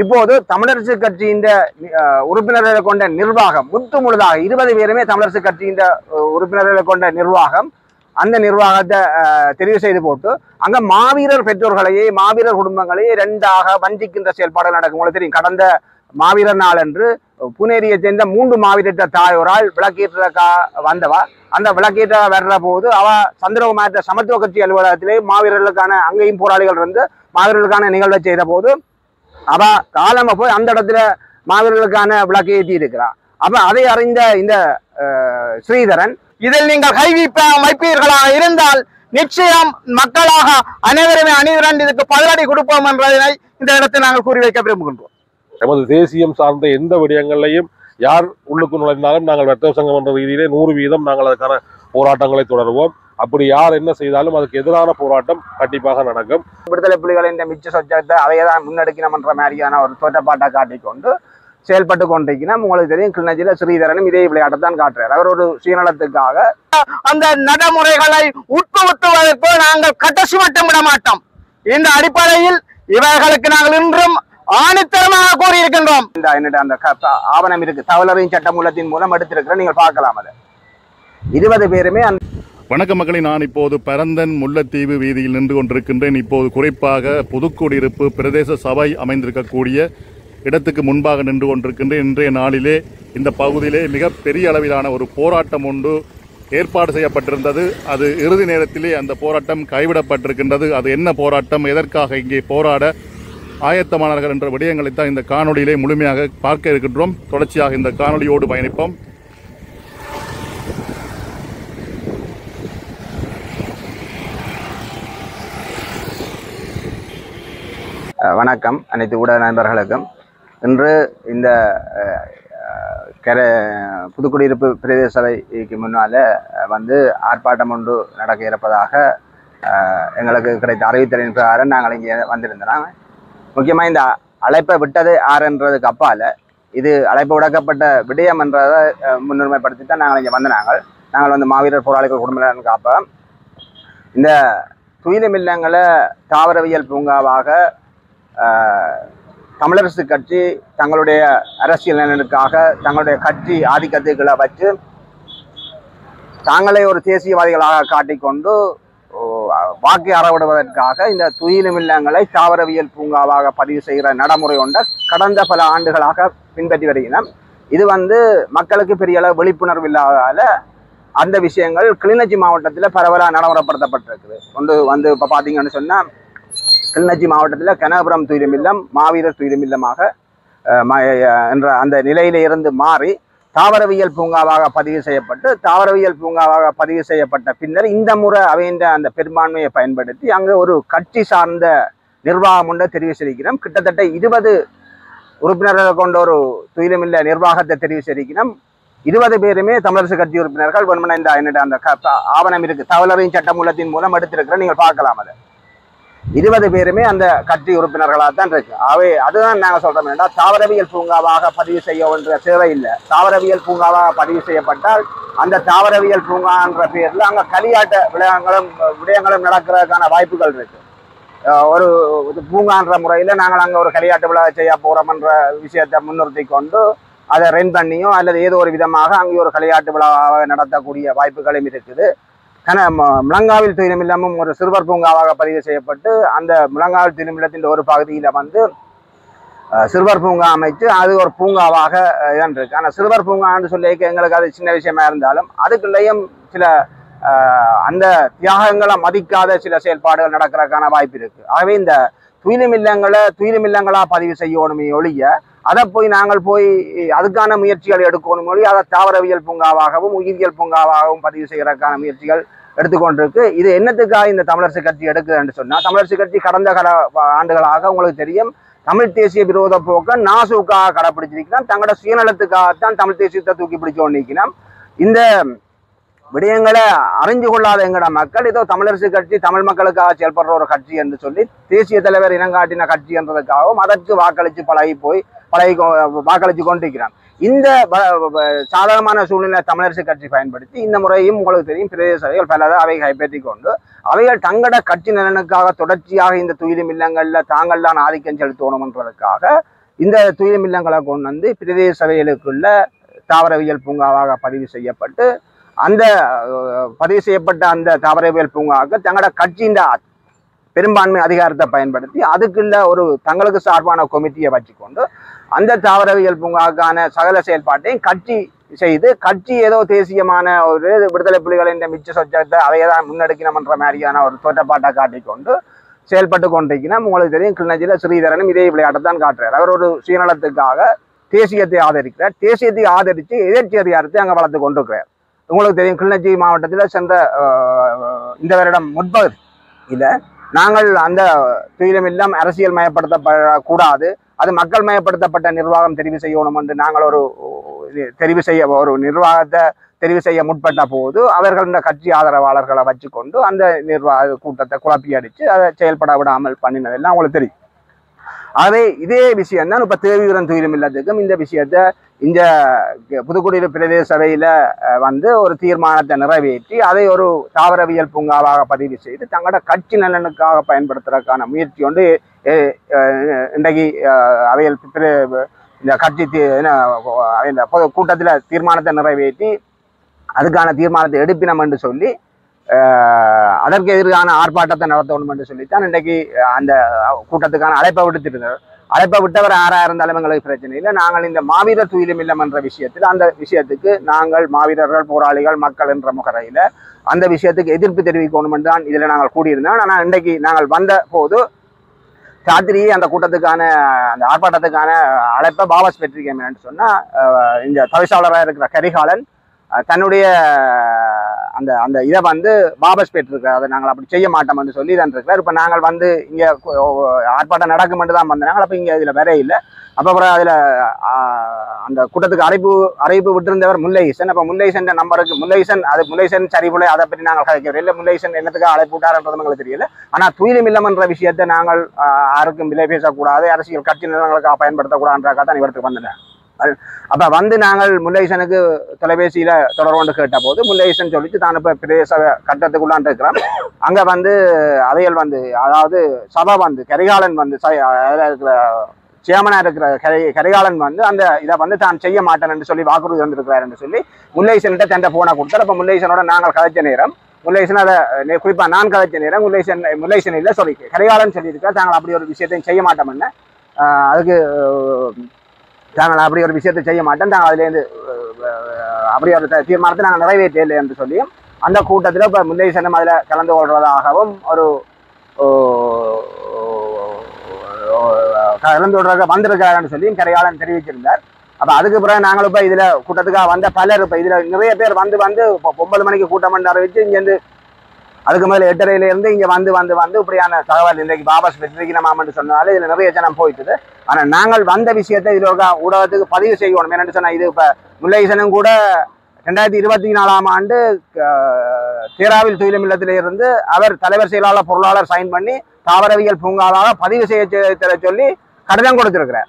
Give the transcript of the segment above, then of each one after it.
இப்போது தமிழரசு கட்சியின் உறுப்பினர்களை கொண்ட நிர்வாகம் முற்று முழுதாக 20 பேருமே தமிழரசு கட்சியின் உறுப்பினர்களை கொண்ட நிர்வாகம் அந்த நிர்வாகத்தை தெரிவு செய்து போட்டு அங்க மாவீரர் பெற்றோர்களையே மாவீரர் குடும்பங்களையே இரண்டாக வஞ்சிக்கின்ற செயல்பாடுகள் நடக்கும். உங்களுக்கு தெரியும், கடந்த மாவீரர் நாள் என்று புனேரியை சேர்ந்த 3 மாவீரற்ற தாயோரால் விளக்கேற்ற வந்தவா. அந்த விளக்கேற்ற வர்ற போது அவ சந்திரகுமார சமத்துவ கட்சி அலுவலகத்திலே மாவீரர்களுக்கான அங்கேயும் போராளிகள் இருந்து மாவீரர்களுக்கான நிகழ்வை செய்த போது அவ காலமா போய் அந்த இடத்துல மாவீரர்களுக்கான விளக்கு ஏற்றி இருக்கிறார். அப்ப அதை அறிந்த இந்த ஸ்ரீதரன், இதில் நீங்கள் வைப்பீர்களாக இருந்தால் நிச்சயம் மக்களாக அனைவருமே அணிதிரண்டு இதுக்கு பதிலடி கொடுப்போம் என்பதனை இந்த இடத்தில் நாங்கள் கூறி வைக்க விரும்புகின்றோம். நமது தேசியம் சார்ந்த எந்த விடயங்களையும் யார் உள்ளுக்கு நுழைந்தாலும் நாங்கள் வர்த்தக சங்கம் என்ற ரீதியிலே 100% நாங்கள் அதுக்கான போராட்டங்களை தொடருவோம். அப்படி யார் என்ன செய்தாலும் அதுக்கு எதிரான போராட்டம் கண்டிப்பாக நடக்கும். விடுதலை புலிகளின் மிச்ச சொச்சத்தை அவையதான் முன்னெடுக்கணும் என்ற மாதிரியான ஒரு தோற்றப்பாட்டை காட்டிக்கொண்டு செயல்பட்டு கொண்டிருக்கணும். உங்களுக்கு தெரியும், கிளிநொச்சியில ஸ்ரீதரனும் இதே விளையாட்டத்தான் காட்டுறார். அவர் ஒரு சுயநலத்துக்காக அந்த நடைமுறைகளை உட்புகுத்துவதற்கு நாங்கள் கட்டசி மட்டும் விட மாட்டோம். இந்த அடிப்படையில் இவர்களுக்கு நாங்கள் இன்றும் ஆணித்தரமாக கூறியிருக்கின்றோம். அந்த ஆவணம் இருக்கு, தவளரின் சட்டமூலத்தின் மூலம் எடுத்திருக்கிற, நீங்கள் பார்க்கலாம். அது 20 பேருமே வணக்கம் மக்களை, நான் இப்போது பரந்தன் முல்லைத்தீவு வீதியில் நின்று கொண்டிருக்கின்றேன். இப்போது குறிப்பாக புதுக்குடியிருப்பு பிரதேச சபை அமைந்திருக்கக்கூடிய இடத்துக்கு முன்பாக நின்று கொண்டிருக்கின்றேன். இன்றைய நாளிலே இந்த பகுதியிலே மிக பெரிய அளவிலான ஒரு போராட்டம் ஒன்று ஏற்பாடு செய்யப்பட்டிருந்தது. அது இறுதி நேரத்திலே அந்த போராட்டம் கைவிடப்பட்டிருக்கின்றது. அது என்ன போராட்டம், எதற்காக இங்கே போராட ஆயத்தமானார்கள் என்ற விடயங்களை தான் இந்த காணொலியிலே முழுமையாக பார்க்க இருக்கின்றோம். தொடர்ச்சியாக இந்த காணொலியோடு பயணிப்போம். வணக்கம் அனைத்து ஊடக நண்பர்களுக்கும். இன்று இந்த புதுக்குடியிருப்பு பிரதேச சபைக்கு முன்னால ஆர்ப்பாட்டம் ஒன்று நடக்க இருப்பதாக எங்களுக்கு கிடைத்த அறிவித்தலின் பிரகாரம் நாங்கள் இங்கே வந்திருந்தோம். முக்கியமாக இந்த அழைப்பை விட்டது யாருன்றதுக்கு அப்பால் இது அழைப்பு விடக்கப்பட்ட விடயம் என்றதை முன்னுரிமைப்படுத்தி தான் நாங்கள் இங்கே நாங்கள் மாவீரர் போராளிகள் குடும்ப காப்போம். இந்த துயிலுமில்லங்களை தாவரவியல் பூங்காவாக தமிழரசு கட்சி தங்களுடைய அரசியல் நலனுக்காக தங்களுடைய கட்சி ஆதிக்கத்துக்களை வச்சு தாங்களே ஒரு தேசியவாதிகளாக காட்டிக்கொண்டு வாக்கை அறவிடுவதற்காக இந்த துயிலுமில்லங்களை தாவரவியல் பூங்காவாக பதிவு செய்கிற நடைமுறை ஒன்றை கடந்த பல ஆண்டுகளாக பின்பற்றி வருகிறோம். இது மக்களுக்கு பெரிய அளவு விழிப்புணர்வு இல்லாததால் அந்த விஷயங்கள் கிளிநொச்சி மாவட்டத்தில் பரவலாக நடைமுறைப்படுத்தப்பட்டிருக்குது. ஒன்று இப்போ பார்த்தீங்கன்னு சொன்னால், கிளிநொச்சி மாவட்டத்தில் கனகபுரம் துயிலுமில்லம் மாவீரர் துயிலுமில்லமாக என்ற அந்த நிலையில இருந்து மாறி தாவரவியல் பூங்காவாக பதிவு செய்யப்பட்டு தாவரவியல் பூங்காவாக பதிவு செய்யப்பட்ட பின்னர் இந்த முறை அவைன்ற அந்த பெரும்பான்மையை பயன்படுத்தி அங்கே ஒரு கட்சி சார்ந்த நிர்வாகம் ஒன்றை தெரிவு செய்கிறோம். கிட்டத்தட்ட 20 உறுப்பினர்களை கொண்ட ஒரு துயிலுமில்ல நிர்வாகத்தை தெரிவு செய்கிறோம். 20 பேருமே தமிழரசு கட்சி உறுப்பினர்கள். இந்த அந்த ஆவணம் இருக்கு, தவளரின் சட்டமூலத்தின் மூலம் எடுத்திருக்கிற, நீங்கள் பார்க்கலாம். அது 20 பேருமே அந்த கட்சி உறுப்பினர்களாக தான் இருக்கு. அதுதான் நாங்கள் சொல்றோம், என்னன்னா தாவரவியல் பூங்காவாக பதிவு செய்ய வேண்டிய தேவை இல்லை. தாவரவியல் பூங்காவாக பதிவு செய்யப்பட்டால் அந்த தாவரவியல் பூங்கான்ற பேர்ல அங்க களியாட்ட விடயங்களும் நடக்கிறதுக்கான வாய்ப்புகள் இருக்கு. ஒரு பூங்கான்ற முறையில நாங்கள் அங்க ஒரு களியாட்டு விழா செய்ய போறோம்ன்ற விஷயத்தை முன்னிறுத்தி கொண்டு அதை ரென் பண்ணியோ அல்லது ஏதோ ஒரு விதமாக அங்கே ஒரு களியாட்டு விழாவாக நடத்தக்கூடிய வாய்ப்புகளும் இருக்குது. முழங்காவில் துயிலுமில்லமும் ஒரு சிறுவர் பூங்காவாக பதிவு செய்யப்பட்டு அந்த முழங்காவில் துயிலுமில்லத்தின் ஒரு பகுதியில் சிறுவர் பூங்கா அமைச்சு அது ஒரு பூங்காவாக இருக்கு. ஆனால் சிறுவர் பூங்கான்னு சொல்லி எங்களுக்கு அது சின்ன விஷயமா இருந்தாலும் அதுக்குள்ளேயும் சில அந்த தியாகங்களை மதிக்காத சில செயல்பாடுகள் நடக்கிறதுக்கான வாய்ப்பு இருக்கு. ஆகவே இந்த துயிலுமில்லங்களா பதிவு செய்யணுமே ஒழிய அதை நாங்கள் அதுக்கான முயற்சிகள் எடுக்கணும் ஒழிய அதை தாவரவியல் பூங்காவாகவும் உயிரியல் பூங்காவாகவும் பதிவு செய்யறதுக்கான முயற்சிகள் எடுத்துக்கொண்டிருக்கு. இது என்னத்துக்காக இந்த தமிழரசு கட்சி எடுக்குதுன்னு சொன்னால், தமிழரசு கட்சி கடந்த ஆண்டுகளாக உங்களுக்கு தெரியும் தமிழ் தேசிய விரோத போக்க நாசுக்காக கடைப்பிடிச்சிருக்கிறோம். தங்களோட சுயநலத்துக்காகத்தான் தமிழ் தேசியத்தை தூக்கி பிடிச்சு கொண்டிருக்கிறோம். இந்த விடயங்களை அறிஞ்சு கொள்ளாத எங்கட மக்கள் ஏதோ தமிழரசு கட்சி தமிழ் மக்களுக்காக செயல்படுற ஒரு கட்சி என்று சொல்லி தேசிய தலைவர் இனங்காட்டின கட்சி என்றதுக்காகவும் அதற்கு வாக்களித்து வாக்களித்து கொண்டிருக்கிறான். இந்த சாதகமான சூழ்நிலை தமிழரசு கட்சி பயன்படுத்தி இந்த முறையும் உங்களுக்கு தெரியும் பிரதேச சபைகள் பல அவை கைப்பற்றி கொண்டு அவைகள் தங்கட கட்சி நலனுக்காக தொடர்ச்சியாக இந்த துயிலுமில்லங்கள்ல தாங்கள் தான் ஆதிக்கம் செலுத்தணும் என்பதற்காக இந்த தூய்மை இல்லங்களை கொண்டு வந்து பிரதேச சபைகளுக்குள்ள தாவரவியல் பூங்காவாக பதிவு செய்யப்பட்டு அந்த பதிவு செய்யப்பட்ட அந்த தாவரவியல் பூங்காவுக்கு தங்களோட கட்சியின் பெரும்பான்மை அதிகாரத்தை பயன்படுத்தி அதுக்குள்ள ஒரு தங்களுக்கு சார்பான கொமிட்டியை வச்சுக்கொண்டு அந்த தாவரவியல் பூங்காவுக்கான சகல செயல்பாட்டையும் கட்சி செய்து கட்சி ஏதோ தேசியமான ஒரு விடுதலை புலிகளின் மிச்ச சொச்சத்தை அவையதான் முன்னெடுக்கணும்ன்ற மாதிரியான ஒரு தோற்றப்பாட்டை காட்டிக்கொண்டு செயல்பட்டு கொண்டிருக்கணும். உங்களுக்கு தெரியும், கிளிநொச்சியில் ஸ்ரீதரனும் இதே விளையாட்டை தான் காட்டுறார். அவர் ஒரு சுயநலத்துக்காக தேசியத்தை ஆதரிக்கிறார். தேசியத்தை ஆதரித்து எதிர்ச்சி அதிகாரத்தை அங்கே வளர்த்து கொண்டிருக்கிறார். உங்களுக்கு தெரியும், கிளிநொச்சி மாவட்டத்தில் சென்ற இந்த வருடம் முற்பகுதியில் நாங்கள் அந்த துயிலும் இல்லம் அரசியல் மயப்படுத்தப்படக்கூடாது, அது மக்கள் மயப்படுத்தப்பட்ட நிர்வாகம் தெரிவு செய்யணும் என்று நாங்கள் ஒரு நிர்வாகத்தை தெரிவு செய்ய முற்பட்ட போது அவர்கள் கட்சி ஆதரவாளர்களை வச்சுக்கொண்டு அந்த நிர்வாக கூட்டத்தை குழப்பி அடித்து அதை செயல்பட விடாமல் பண்ணினதெல்லாம் உங்களுக்கு தெரியும். ஆகவே இதே விஷயம் தான் இப்போ தேவியூரன் துயிலும் இல்லத்துக்கும் இந்த விஷயத்தை இந்த புதுக்குடியிருப்பு பிரதேச சபையில் வந்து ஒரு தீர்மானத்தை நிறைவேற்றி அதை ஒரு தாவரவியல் பூங்காவாக பதிவு செய்து தங்களோட கட்சி நலனுக்காக பயன்படுத்துறதுக்கான முயற்சி கொண்டு இன்றைக்கு அவையில் இந்த கட்சி இந்த கூட்டத்தில் தீர்மானத்தை நிறைவேற்றி அதுக்கான தீர்மானத்தை எடுப்பினம் என்று சொல்லி அதற்கு எதிரான ஆர்ப்பாட்டத்தை நடத்தணும் என்று சொல்லித்தான் இன்றைக்கு அந்த கூட்டத்துக்கான அழைப்பை விடுத்திருந்தார். அழைப்பை விட்டவர் யாராக இருந்தாலும் எங்களுக்கு பிரச்சனை இல்லை. நாங்கள் இந்த மாவீரர் துயிலும் இல்லம் என்ற விஷயத்தில் அந்த விஷயத்துக்கு நாங்கள் மாவீரர்கள் போராளிகள் மக்கள் என்ற முகரையில் அந்த விஷயத்துக்கு எதிர்ப்பு தெரிவிக்கணும் என்று தான் இதில் நாங்கள் கூடியிருந்தோம். ஆனால் இன்றைக்கு நாங்கள் வந்த போது ராத்திரியே அந்த கூட்டத்துக்கான அந்த ஆர்ப்பாட்டத்துக்கான அழைப்பை வாபஸ் பெற்றிருக்கேன் என்று சொன்னால் இந்த தவிசாளராக இருக்கிற கரிகாலன் தன்னுடைய அந்த அந்த இதை வந்து வாபஸ் பெற்றிருக்கார். அதை நாங்கள் அப்படி செய்ய மாட்டோம்னு சொல்லி தான் இருக்கிறார். இப்போ நாங்கள் வந்து இங்கே ஆர்ப்பாட்டம் நடக்குமென்று தான் வந்தாங்க. அப்போ இங்கே இதில் வேற இல்லை. அப்போ அப்புறம் அதில் அந்த கூட்டத்துக்கு அறிவிப்பு விட்டிருந்தவர் முல்லைசன். அப்போ முல்லைசன் நம்பருக்கு முல்லைசன் சரிபுலை அதை பற்றி நாங்கள் கதைக்கிறோம். இல்லை முல்லைசன் என்னத்துக்கு அழைப்பு விட்டார்ன்றது எங்களுக்கு தெரியல. ஆனால் துயிலும் இல்லம் என்ற விஷயத்தை நாங்கள் யாருக்கும் விலை பேசக்கூடாது, அரசியல் கட்சி நிலங்களுக்காக பயன்படுத்தக்கூடாதுன்றக்காக தான் இவருக்கு வந்தேன். அப்போ வந்து நாங்கள் முல்லைசனுக்கு தொலைபேசியில் தொடர்பு கொண்டு கேட்ட போது முல்லைசன் சொல்லிட்டு தான் இப்போ பிரதேச கட்டத்துக்குள்ளான் இருக்கிறோம். அங்கே வந்து அவையல் வந்து அதாவது சபை வந்து கரிகாலன் வந்து இருக்கிற சேமனாக இருக்கிற கரிகாலன் வந்து அந்த இதை வந்து தான் செய்ய மாட்டேன் என்று சொல்லி வாக்குறுதி வந்திருக்கிறார் என்று சொல்லி முல்லைசன்கிட்ட தண்டை போனை கொடுத்தார். அப்போ முல்லைசனோட நாங்கள் கதைச்ச நேரம் முல்லைசன் அதை குறிப்பாக நான் கதைச்ச நேரம் முல்லைசன் இல்லை சொல்லி கரிகாலன் சொல்லியிருக்கார் தாங்கள் அப்படி ஒரு விஷயத்தையும் செய்ய மாட்டோம்னு. அதுக்கு தாங்கள் அப்படி ஒரு விஷயத்தை செய்ய மாட்டோம், தாங்கள் அதுலேருந்து அப்படி ஒரு தீர்மானத்தை நாங்கள் நிறைவேற்ற இல்லை என்று சொல்லியும் அந்த கூட்டத்தில் இப்போ முல்லைசனும் அதில் கலந்து கொள்வதாகவும் ஒரு கலந்து கொள்றதாக வந்திருக்கிறார்னு சொல்லியும் கரிகாலன் தெரிவிச்சிருந்தார். அப்போ அதுக்கு பிறகு நாங்கள் இப்போ இதில் கூட்டத்துக்காக வந்த பலர் இப்போ இதில் நிறைய பேர் வந்து இப்போ 9 மணிக்கு கூட்டம் பண்ண அறிவிச்சு இங்கேருந்து அதுக்கு மேலே 8:30 இங்கே வந்து இப்படியான தகவல் இன்றைக்கு வாபஸ் பெற்றிருக்கணுமான்னு சொன்னாலும் இதில் நிறைய ஜனம் போயிட்டுது. ஆனால் நாங்கள் வந்த விஷயத்தை இதில் ஊடகத்துக்கு பதிவு செய்யணும். என்னென்னு சொன்னால் இது இப்போ முல்லைசனும் கூட 2024ஆம் ஆண்டு தேராவில் துயிலும் இல்லத்திலிருந்து அவர் தலைவர் செயலாளர் பொருளாளர் சைன் பண்ணி தாவரவியல் பூங்காவாக பதிவு செய்ய சொல்லி கடிதம் கொடுத்திருக்கிறார்.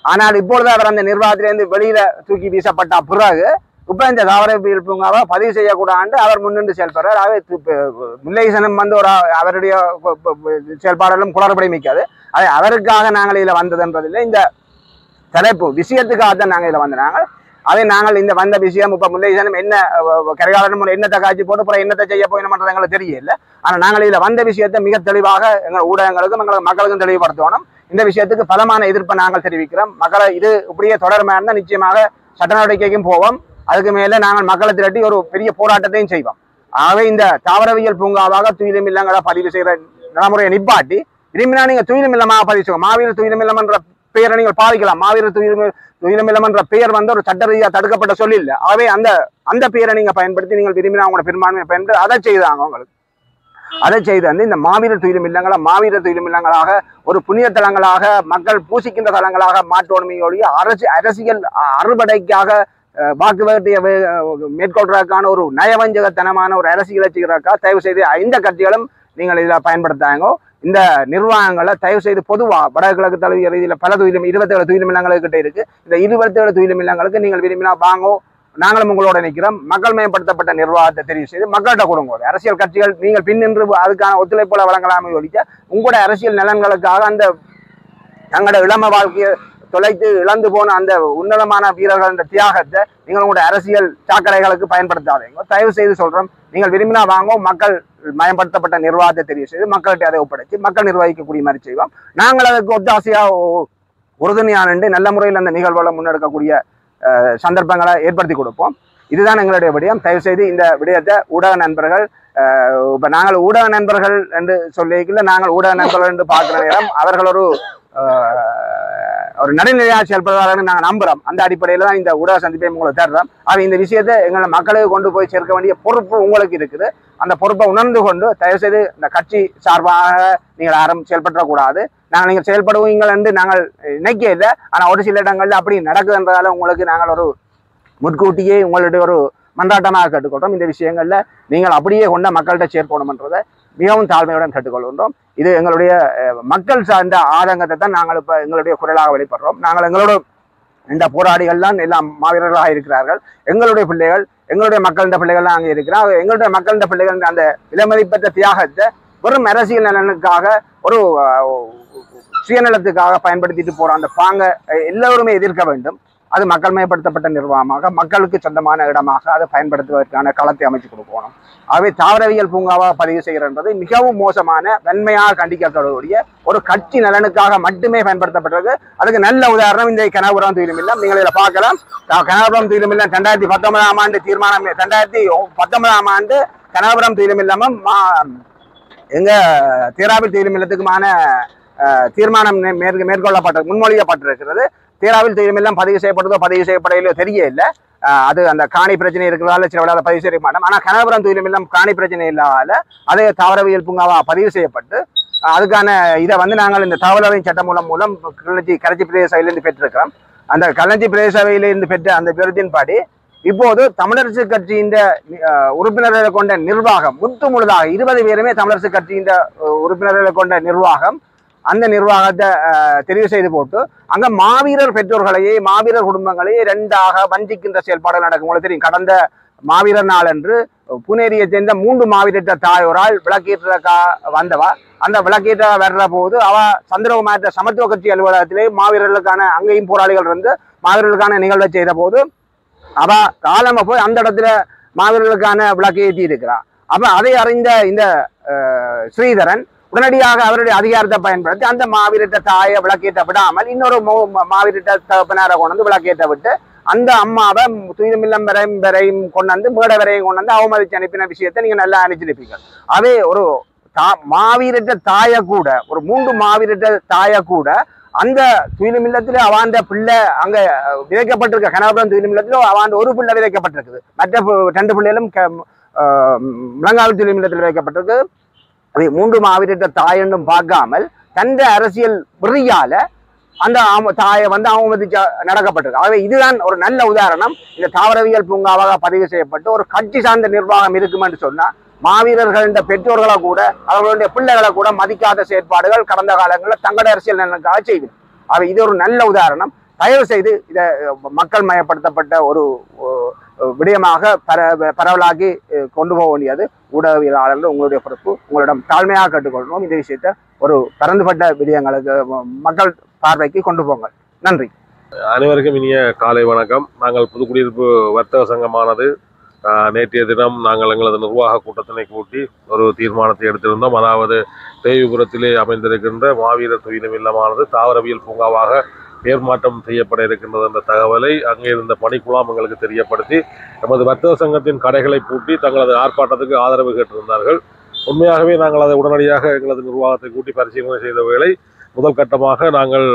ஆனால் இப்பொழுது அவர் அந்த நிர்வாகத்திலிருந்து வெளியில தூக்கி வீசப்பட்ட பிறகு இப்போ இந்த தாவரவியல் பூங்காவை பதிவு செய்யக்கூடாது அவர் முன்னின்று செயல்படுறார். ஆகவே முல்லைசனம் வந்து ஒரு அவருடைய செயல்பாடுகளும் குளறுபடி மிக்காது. அதை அவருக்காக நாங்கள் இதில் வந்ததுன்றதில்லை, இந்த தலைப்பு விஷயத்துக்காக தான் நாங்கள் இதில் வந்தோம். அதை நாங்கள் இந்த வந்த விஷயம் இப்போ முல்லைசனம் என்ன கரிகாலனும் என்னத்தை காட்சி போட்டு அப்புறம் என்னத்தை செய்ய போயினோம்ன்றது எங்களுக்கு தெரியல. ஆனால் நாங்கள் இதில் வந்த விஷயத்தை மிக தெளிவாக எங்கள் ஊடகங்களுக்கும் எங்களுக்கு மக்களுக்கும் தெளிவுபடுத்தணும். இந்த விஷயத்துக்கு பலமான எதிர்ப்பை நாங்கள் தெரிவிக்கிறோம். மக்களை இது இப்படியே தொடர்மா இருந்தால் நிச்சயமாக சட்ட நடவடிக்கைக்கும் போவோம். அதுக்கு மேலே நாங்கள் மக்களை திரட்டி ஒரு பெரிய போராட்டத்தையும் செய்வோம். ஆகவே இந்த தாவரவியல் பூங்காவாக துயிலும் இல்லங்களை பதிவு செய்கிற நடைமுறையை நிப்பாட்டி விரும்பினா நீங்கள் துயிலும் இல்லமாக பதிவு செய்வோம். மாவீரர் துயிலும் இல்லம் என்ற பெயரை நீங்கள் பாதிக்கலாம். மாவீரர் துயிலும் இல்லம் என்ற பெயர் வந்து ஒரு சட்ட ரீதியாக தடுக்கப்பட்ட சொல்லி இல்லை. ஆகவே அந்த பெயரை நீங்கள் பயன்படுத்தி நீங்கள் விரும்பினா அவங்களோட பெரும்பான்மையை பயன்படுத்தி அதை செய்தாங்க. உங்களுக்கு அதை செய்து வந்து இந்த மாவீரர் துயிலும் இல்லங்களாக ஒரு புனித தலங்களாக மக்கள் பூசிக்கின்ற தலங்களாக மாற்றோன்மையோடைய அரசியல் அறுபடைக்காக வாக்கு வேட்டியை மேற்கொள்றதுக்கான ஒரு நயவஞ்சகத்தனமான ஒரு அரசியலை செய்கிறதுக்காக தயவு செய்து இந்த கட்சிகளும் நீங்கள் இதில் பயன்படுத்தாங்க. இந்த நிர்வாகங்களை தயவு செய்து பொதுவாக வடகிழக்கு தலைவிய ரீதியில் பல 27 துயிலும் இல்லங்களுக்கிட்ட இருக்கு. இந்த 27 துயிலும் இல்லங்களுக்கு நீங்கள் விரும்பினா வாங்கோ, நாங்களும் உங்களோட நிற்கிறோம். மக்கள் மேம்படுத்தப்பட்ட நிர்வாகத்தை தெரிவு செய்து மக்கள்கிட்ட கொடுங்க. அரசியல் கட்சிகள் நீங்கள் பின்னின்று அதுக்கான ஒத்துழைப்புகளை வழங்கலாமே ஒழிக்க உங்களோட அரசியல் நலன்களுக்காக அந்த தங்களோட இளம வாழ்க்கையை தொலைத்து இழந்து போன அந்த உன்னதமான வீரர்கள் தியாகத்தை நீங்கள் உங்களுடைய அரசியல் சாக்கடைகளுக்கு பயன்படுத்தாதீங்க. தயவு செய்து சொல்றோம், நீங்கள் விரும்பினா வாங்க, மக்கள் மயப்படுத்தப்பட்ட நிர்வாகத்தை தெரிவு செய்து மக்கள்கிட்ட அதை ஒப்படைச்சு மக்கள் நிர்வகிக்கக்கூடிய மாதிரி செய்வோம். நாங்கள் அதுக்கு ஒத்தாசையா உறுதுணையான நல்ல முறையில் அந்த நிகழ்வுகளை முன்னெடுக்கக்கூடிய சந்தர்ப்பங்களை ஏற்படுத்தி கொடுப்போம். இதுதான் எங்களுடைய விடயம். தயவு செய்து இந்த விடயத்தை ஊடக நண்பர்கள், இப்ப நாங்கள் ஊடக நண்பர்கள் என்று சொல்லிக்கல, நாங்கள் ஊடக நண்பர்கள் என்று பார்க்கிற நேரம் அவர்கள் ஒரு நடுநிலையாக செயல்படுவார்கள் நாங்கள் நம்புறோம். அந்த அடிப்படையில் தான் இந்த ஊடக சந்திப்பை உங்களை தர்றோம். அது இந்த விஷயத்தை எங்களை மக்களுக்கு கொண்டு போய் சேர்க்க வேண்டிய பொறுப்பு உங்களுக்கு இருக்குது. அந்த பொறுப்பை உணர்ந்து கொண்டு தயவு செய்து இந்த கட்சி சார்பாக நீங்கள் யாரும் செயல்பற்றக்கூடாது. நீங்கள் செயல்படுவீங்கள் என்று நாங்கள் நினைக்க இல்லை. ஆனால் ஒரு சில இடங்கள்ல அப்படி நடக்குதுன்றதால உங்களுக்கு நாங்கள் ஒரு முன்கூட்டியே உங்களுடைய ஒரு மன்றாட்டமாக கேட்டுக்கொள்றோம். இந்த விஷயங்கள்ல நீங்கள் அப்படியே கொண்ட மக்கள்கிட்ட சேர்க்கணும்ன்றதை மிகவும் தாழ்மையுடன் கேட்டுக்கொள்கின்றோம். இது எங்களுடைய மக்கள் சார்ந்த ஆதங்கத்தை தான் நாங்கள் இப்போ எங்களுடைய குரலாக வெளிப்படுறோம். நாங்கள் எங்களோட இந்த போராளிகள்லாம் எல்லாம் மாவீரர்களாக இருக்கிறார்கள். எங்களுடைய பிள்ளைகள், எங்களுடைய மக்களின் பிள்ளைகள்லாம் அங்கே இருக்கிறார். எங்களுடைய மக்களின் பிள்ளைகள் அந்த விலைமதிப்பற்ற தியாகத்தை வெறும் அரசியல் நலனுக்காக ஒரு சுயநலத்துக்காக பயன்படுத்திட்டு போற அந்த பாங்க எல்லோருமே எதிர்க்க வேண்டும். அது மக்கள் மயப்படுத்தப்பட்ட நிர்வாகமாக, மக்களுக்கு சொந்தமான இடமாக அதை பயன்படுத்துவதற்கான களத்தை அமைச்சு கொடுக்கணும். ஆகவே தாவரவியல் பூங்காவாக பதிவு செய்கிறது மிகவும் மோசமான, வன்மையாக கண்டிக்கக்கூடிய ஒரு கட்சி நலனுக்காக மட்டுமே பயன்படுத்தப்பட்டிருக்கு. அதுக்கு நல்ல உதாரணம் இந்த கனகபுரம் துயிலுமில்லம். நீங்கள் இதில் பார்க்கலாம். கனகபுரம் துயிலுமில்லம் 2019ஆம் ஆண்டு தீர்மானம், 2019ஆம் ஆண்டு கனகபுரம் துயிலுமில்லமும் எங்க தேராவில் துயிலுமில்லத்துக்குமான தீர்மானம் முன்மொழியப்பட்டிருக்கிறது. தேராவில் துயிலுமில்லம் பதிவு செய்யப்படுறதோ பதிவு செய்யப்படையிலோ தெரிய இல்லை. அது அந்த காணி பிரச்சனை இருக்கிறதால சில விட பதிவு செய்ய மாட்டோம். ஆனால் கனகபுரம் துயிலுமில்லம் காணி பிரச்சனை இல்லாத அதே தாவரவியல் பூங்காவாக பதிவு செய்யப்பட்டு அதுக்கான இதை நாங்கள் இந்த தகவலறியும் சட்டம் மூலம் கரைச்சி பிரதேச சபையிலிருந்து பெற்றிருக்கிறோம். அந்த கல்லஞ்சி பிரதேச சபையிலிருந்து பெற்ற அந்த விருதின்படி இப்போது தமிழரசு கட்சியின் உறுப்பினர்களை கொண்ட நிர்வாகம் முழுதாக 20 பேருமே தமிழரசு கட்சியின் உறுப்பினர்களை கொண்ட நிர்வாகம் அந்த நிர்வாகத்தை தெரிவு செய்து போட்டு அங்க மாவீரர் பெற்றோர்களையே, மாவீரர் குடும்பங்களையே 2ஆக வஞ்சிக்கின்ற செயல்பாடுகள் நடக்கும். உங்களுக்கு தெரியும், கடந்த மாவீரர் நாள் என்று புனேரியை சேர்ந்த 3 மாவீரற்ற தாயோரால் விளக்கேற்ற வந்தவா. அந்த விளக்கேற்ற வர்ற போது அவ சந்திரகுமார சமத்துவ கட்சி அலுவலகத்திலே மாவீரர்களுக்கான அங்கேயும் போராளிகள் இருந்து மாவீரர்களுக்கான நிகழ்வை செய்த போது அவ காலமா போய் அந்த இடத்துல மாவீரர்களுக்கான விளக்கை ஏற்றி இருக்கிறார். அப்ப அதை அறிந்த இந்த ஸ்ரீதரன் உடனடியாக அவருடைய அதிகாரத்தை பயன்படுத்தி அந்த மாவீரட்ட தாயை விளக்கேற்ற விடாமல் இன்னொரு மாவீரட்ட தகப்பனாரை கொண்டு வந்து விளக்கேற்ற விட்டு அந்த அம்மாவை துயிலுமில்லம் வரையும் கொண்டு வந்து மேடை வரையும் கொண்டு வந்து அவமதிச்சு அனுப்பின விஷயத்தை நீங்க நல்லா அனுப்பிச்சிருப்பீங்க. அதே ஒரு மாவீரட்ட தாயை கூட, ஒரு 3 மாவீரட்ட தாயை கூட அந்த துயிலுமில்லத்துல அவாண்ட பிள்ளை அங்க விதைக்கப்பட்டிருக்க கனகபுரம் துயிலுமில்லத்திலும் அவாண்ட ஒரு பிள்ளை விதைக்கப்பட்டிருக்குது. மற்ற 2 பிள்ளைகளும் முழங்காவில் துயிலுமில்லத்தில் விதைக்கப்பட்டிருக்கு. 3 மாவீரட்ட தாயென்றும் பார்க்காமல் தந்த அரசியல் வெறியால அந்த தாயை அவமதிச்சு நடக்கப்பட்டிருக்கு. ஆகவே இதுதான் ஒரு நல்ல உதாரணம். இந்த தாவரவியல் பூங்காவாக பதிவு செய்யப்பட்டு ஒரு கட்சி சார்ந்த நிர்வாகம் இருக்கும் என்று சொன்னா மாவீரர்கள் இந்த பெற்றோர்களை கூட அவர்களுடைய பிள்ளைகளை கூட மதிக்காத செயற்பாடுகள் கடந்த காலங்களில் தங்களுடைய அரசியல் நலனுக்காக செய்வது. ஆகவே இது ஒரு நல்ல உதாரணம். தயவு செய்து இதை மக்கள் மயப்படுத்தப்பட்ட ஒரு விடயமாக பரவலாக்கி கொண்டு போக வேண்டியது ஊடகவியலாளர்கள் உங்களுடைய பொறுப்பு. உங்களிடம் தாழ்மையாக கேட்டுக்கொள்கிறோம். இந்த விஷயத்தை ஒரு பரந்துபட்ட விடயங்களுக்கு மக்கள் பார்வைக்கு கொண்டு போங்க. நன்றி. அனைவருக்கும் இனிய காலை வணக்கம். நாங்கள் புதுக்குடியிருப்பு வர்த்தக சங்கமானது நேற்றைய தினம் நாங்கள் எங்களது நிர்வாக கூட்டத்தினை கூட்டி ஒரு தீர்மானத்தை எடுத்திருந்தோம். அதாவது தேவிபுரத்திலே அமைந்திருக்கின்ற மாவீரர் துயிலுமில்லமானது தாவரவியல் பூங்காவாக பெயர் மாற்றம் செய்யப்பட இருக்கின்றது என்ற தகவலை அங்கே இருந்த பணிக்குழாம் எங்களுக்கு தெரியப்படுத்தி நமது வர்த்தக சங்கத்தின் கடைகளை பூட்டி தங்களது ஆர்ப்பாட்டத்துக்கு ஆதரவு கேட்டிருந்தார்கள். உண்மையாகவே நாங்கள் அதை உடனடியாக எங்களது நிர்வாகத்தை கூட்டி பரிசீலனை செய்த வேளை முதல் கட்டமாக நாங்கள்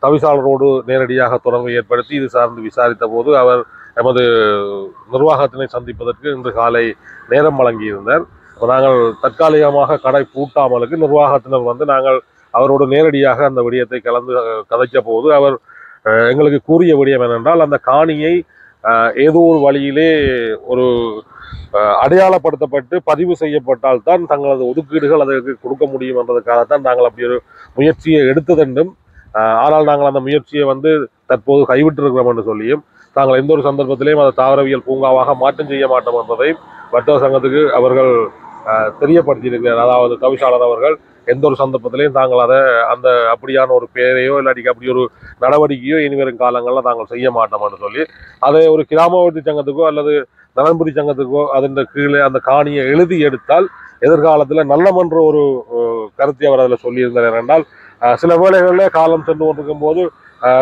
தவிசாளரோடு நேரடியாக தொடர்பை ஏற்படுத்தி இது சார்ந்து விசாரித்த போது அவர் எமது நிர்வாகத்தினை சந்திப்பதற்கு இன்று காலை நேரம் வழங்கியிருந்தார். நாங்கள் தற்காலிகமாக கடை பூட்டாமலுக்கு நிர்வாகத்தினர் நாங்கள் அவரோடு நேரடியாக அந்த விடயத்தை கதைச்ச போது அவர் எங்களுக்கு கூறிய விடயம் என்னென்றால், அந்த காணியை ஏதோ ஒரு வழியிலே ஒரு அடையாளப்படுத்தப்பட்டு பதிவு செய்யப்பட்டால் தான் தங்களது ஒதுக்கீடுகள் அதற்கு கொடுக்க முடியும் என்றதுக்காகத்தான் நாங்கள் அப்படி ஒரு முயற்சியை எடுத்ததென்றும், ஆனால் நாங்கள் அந்த முயற்சியை தற்போது கைவிட்டிருக்கிறோம் என்று சொல்லியும் தாங்கள் எந்த ஒரு சந்தர்ப்பத்திலையும் அதை தாவரவியல் பூங்காவாக மாற்றம் செய்ய மாட்டோம் என்பதையும் வர்த்தக சங்கத்துக்கு அவர்கள் தெரியப்படுத்தியிருக்கிறார். அதாவது தவிசாளர் அவர்கள் எந்த ஒரு சந்தர்ப்பத்திலையும் தாங்கள் அதை அந்த அப்படியான ஒரு பேரையோ இல்லாட்டிக்கு அப்படி ஒரு நடவடிக்கையோ இனி வரும் காலங்களில் தாங்கள் செய்ய மாட்டோம்னு சொல்லி அதை ஒரு கிராமவர்த்தி சங்கத்துக்கோ அல்லது நலன்புரி சங்கத்துக்கோ அதன் கீழே அந்த காணியை எழுதி எடுத்தால் எதிர்காலத்தில் நல்லமன்ற ஒரு கருத்தை அவர் அதில் சொல்லியிருந்தார். என்றால் சில வேளைகளில் காலம் சென்று கொண்டிருக்கும் போது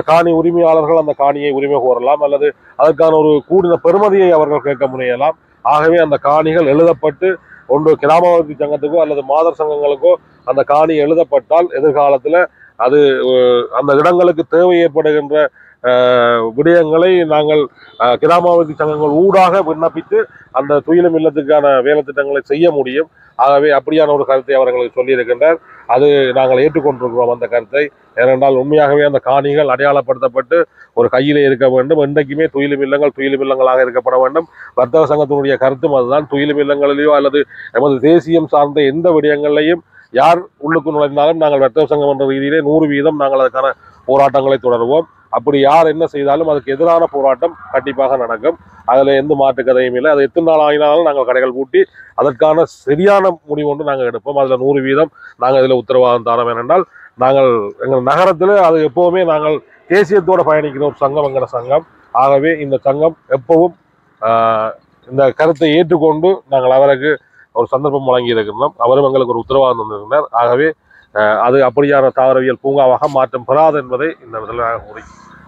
காணி உரிமையாளர்கள் அந்த காணியை உரிமை கோரலாம் அல்லது அதற்கான ஒரு கூடின பெறுமதியை அவர்கள் கேட்க முடியலாம். ஆகவே அந்த காணிகள் எழுதப்பட்டு ஒன்று கிராமவர்த்தி சங்கத்துக்கோ அல்லது மாதர் சங்கங்களுக்கோ அந்த காணி எழுதப்பட்டால் எதிர்காலத்தில் அது அந்த இடங்களுக்கு தேவை ஏற்படுகின்ற விடயங்களை நாங்கள் கிராமவர்த்தி சங்கங்கள் ஊடாக விண்ணப்பித்து அந்த துயிலும் இல்லத்துக்கான வேலை திட்டங்களை செய்ய முடியும். ஆகவே அப்படியான ஒரு கருத்தை அவர்களுக்கு சொல்லியிருக்கின்றார். அது நாங்கள் ஏற்றுக்கொண்டிருக்கிறோம் அந்த கருத்தை. ஏனென்றால் உண்மையாகவே அந்த காணிகள் அடையாளப்படுத்தப்பட்டு ஒரு கையிலே இருக்க வேண்டும். என்றைக்குமே துயிலும் இல்லங்களாக இருக்கப்பட வேண்டும். வர்த்தக சங்கத்தினுடைய கருத்தும் அதுதான். துயிலும் இல்லங்களிலேயோ அல்லது எமது தேசியம் சார்ந்த எந்த விடயங்களையும் யார் உள்ளுக்கு நுழைந்தாலும் நாங்கள் வர்த்தக சங்கம் என்ற ரீதியிலே 100% நாங்கள் அதுக்கான போராட்டங்களை தொடருவோம். அப்படி யார் என்ன செய்தாலும் அதுக்கு எதிரான போராட்டம் கண்டிப்பாக நடக்கும். அதில் எந்த மாற்று கதையும் இல்லை. அது எத்தனை நாள் ஆகினாலும் நாங்கள் கடைகள் பூட்டி அதற்கான சரியான முடிவு ஒன்று நாங்கள் எடுப்போம். அதில் 100% நாங்கள் இதில் உத்தரவாதம் தரோம். ஏனென்றால் நாங்கள் எங்கள் நகரத்தில் அது எப்போவுமே நாங்கள் தேசியத்தோடு பயணிக்கிற ஒரு சங்கம் என்கிற சங்கம். ஆகவே இந்த சங்கம் எப்பவும் இந்த கருத்தை ஏற்றுக்கொண்டு நாங்கள் அவருக்கு ஒரு சந்தர்ப்பம் வழங்கி இருக்கின்றோம். அவரும் எங்களுக்கு ஒரு உத்தரவாதம் தந்திருக்கிறார். ஆகவே அது அப்படியான தாவரவியல் பூங்காவாக மாற்றம் பெறாது என்பதை இந்த இடத்துல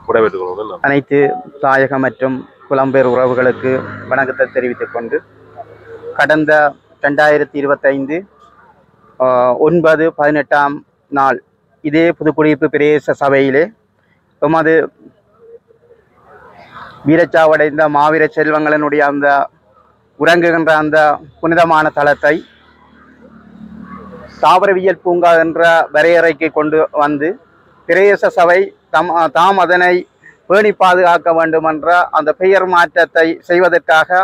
விடைபெற்றுக் கொள்வோம். அனைத்து தாயக மற்றும் புலம்பெயர் உறவுகளுக்கு வணக்கத்தை தெரிவித்துக் கொண்டு கடந்த 2025 9/18 நாள் இதே புதுக்குடியிருப்பு பிரதேச சபையிலே எமது வீரச்சாவடைந்த மாவீர செல்வங்களினுடைய அந்த உறங்குகின்ற அந்த புனிதமான தளத்தை தாவரவியல் பூங்கா என்ற வரையறைக்கு கொண்டு வந்து பிரதேச சபை தாம் அதனை பேணி பாதுகாக்க வேண்டும் என்ற அந்த பெயர் மாற்றத்தை செய்வதற்காக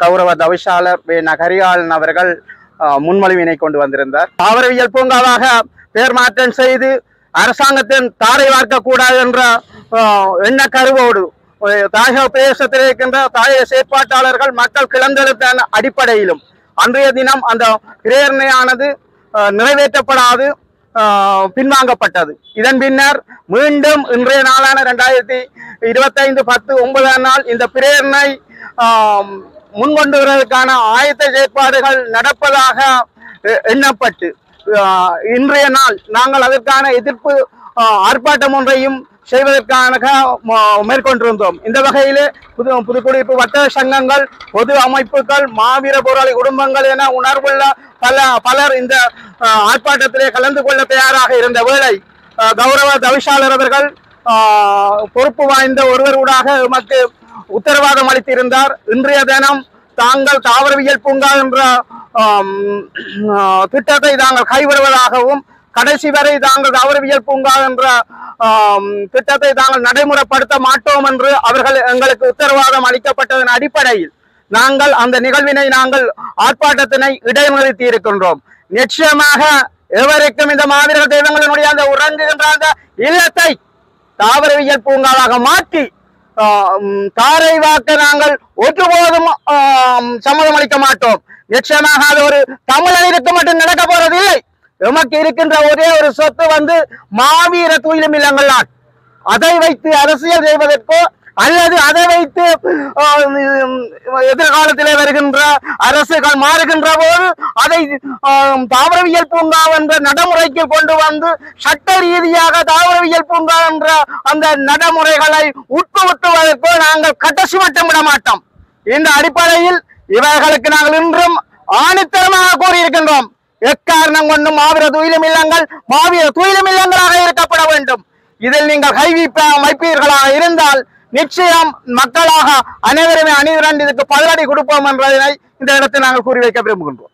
கௌரவ தவிசாளர் நகரியாளன் அவர்கள் முன்மொழிவினை கொண்டு வந்திருந்தார். தாவரவியல் பூங்காவாக பெயர் மாற்றம் செய்து அரசாங்கத்தின் தாரை வார்க்கக்கூடாது என்ற எண்ண கருவோடு தாயக பிரதேசத்தில் இருக்கின்ற தாயக செயற்பாட்டாளர்கள் மக்கள் கிளந்தெழுத்த அடிப்படையிலும் அன்றைய தினம் அந்த பிரேரணையானது நிறைவேற்றப்படாது பின்வாங்கப்பட்டது. இதன் பின்னர் மீண்டும் இன்றைய நாளான 2025 10/9 நாள் இந்த பிரேரணை முன்கொண்டு வருவதற்கான ஆயத்த செயற்பாடுகள் நடப்பதாக எண்ணப்பட்டு இன்றைய நாள் நாங்கள் அதற்கான எதிர்ப்பு ஆர்ப்பாட்டம் ஒன்றையும் செய்வதற்கான மேற்கொண்டிருந்தோம். இந்த வகையிலே புதுக்குடியிருப்பு வர்த்தக சங்கங்கள், பொது அமைப்புகள், மாவீர போராளி குடும்பங்கள் என உணர்வுள்ள பலர் இந்த ஆர்ப்பாட்டத்திலே கலந்து கொள்ள தயாராக இருந்த வேளை கௌரவ தவிசாளர் அவர்கள் பொறுப்பு வாய்ந்த ஒருவரூடாக எமக்கு உத்தரவாதம் அளித்திருந்தார். இன்றைய தினம் தாங்கள் தாவரவியல் பூங்கா என்ற திட்டத்தை தாங்கள் கைவிடுவதாகவும் கடைசி வரை தாங்கள் தாவரவியல் பூங்கா என்ற திட்டத்தை தாங்கள் நடைமுறைப்படுத்த மாட்டோம் என்று அவர்கள் எங்களுக்கு உத்தரவாதம் அளிக்கப்பட்டதன் அடிப்படையில் நாங்கள் அந்த நிகழ்வினை நாங்கள் ஆர்ப்பாட்டத்தினை இடைநிறுத்தி இருக்கின்றோம். நிச்சயமாக எவருக்கும் இந்த மாவீர தெய்வங்களினுடைய அந்த உறங்குகின்ற அந்த இல்லத்தை தாவரவியல் பூங்காவாக மாற்றி தாரை வாக்க நாங்கள் ஒருபோதும் சம்மதம் அளிக்க மாட்டோம். நிச்சயமாக அது ஒரு தமிழனுக்கு மட்டும் நடக்க போறதில்லை. எமக்கு இருக்கின்ற ஒரே ஒரு சொத்து மாவீர துயிலும் இல்லங்கள் தான். அதை வைத்து அரசியல் செய்வதற்கோ அல்லது அதை வைத்து எதிர்காலத்திலே வருகின்ற அரசுகள் மாறுகின்ற போது அதை தாவரவியல் பூங்கா என்ற நடைமுறைக்கு கொண்டு வந்து சட்ட ரீதியாக தாவரவியல் பூங்கா என்ற அந்த நடைமுறைகளை உட்புகுத்துவதற்கோ நாங்கள் கடைசி மட்டும் விட மாட்டோம். இந்த அடிப்படையில் இவர்களுக்கு நாங்கள் இன்றும் ஆணித்தரமாக கூறியிருக்கின்றோம். எக்காரணம் கொண்டும் மாவீர துயிலும் இல்லங்கள் மாவீர துயிலும் இல்லங்களாக இருக்கப்பட வேண்டும். இதில் நீங்கள் வைப்பீர்களாக இருந்தால் நிச்சயம் மக்களாக அனைவருமே அணிதிரண்டு இதுக்கு பதிலடி கொடுப்போம் என்பதனை இந்த இடத்தில் நாங்கள் கூறி வைக்க விரும்புகின்றோம்.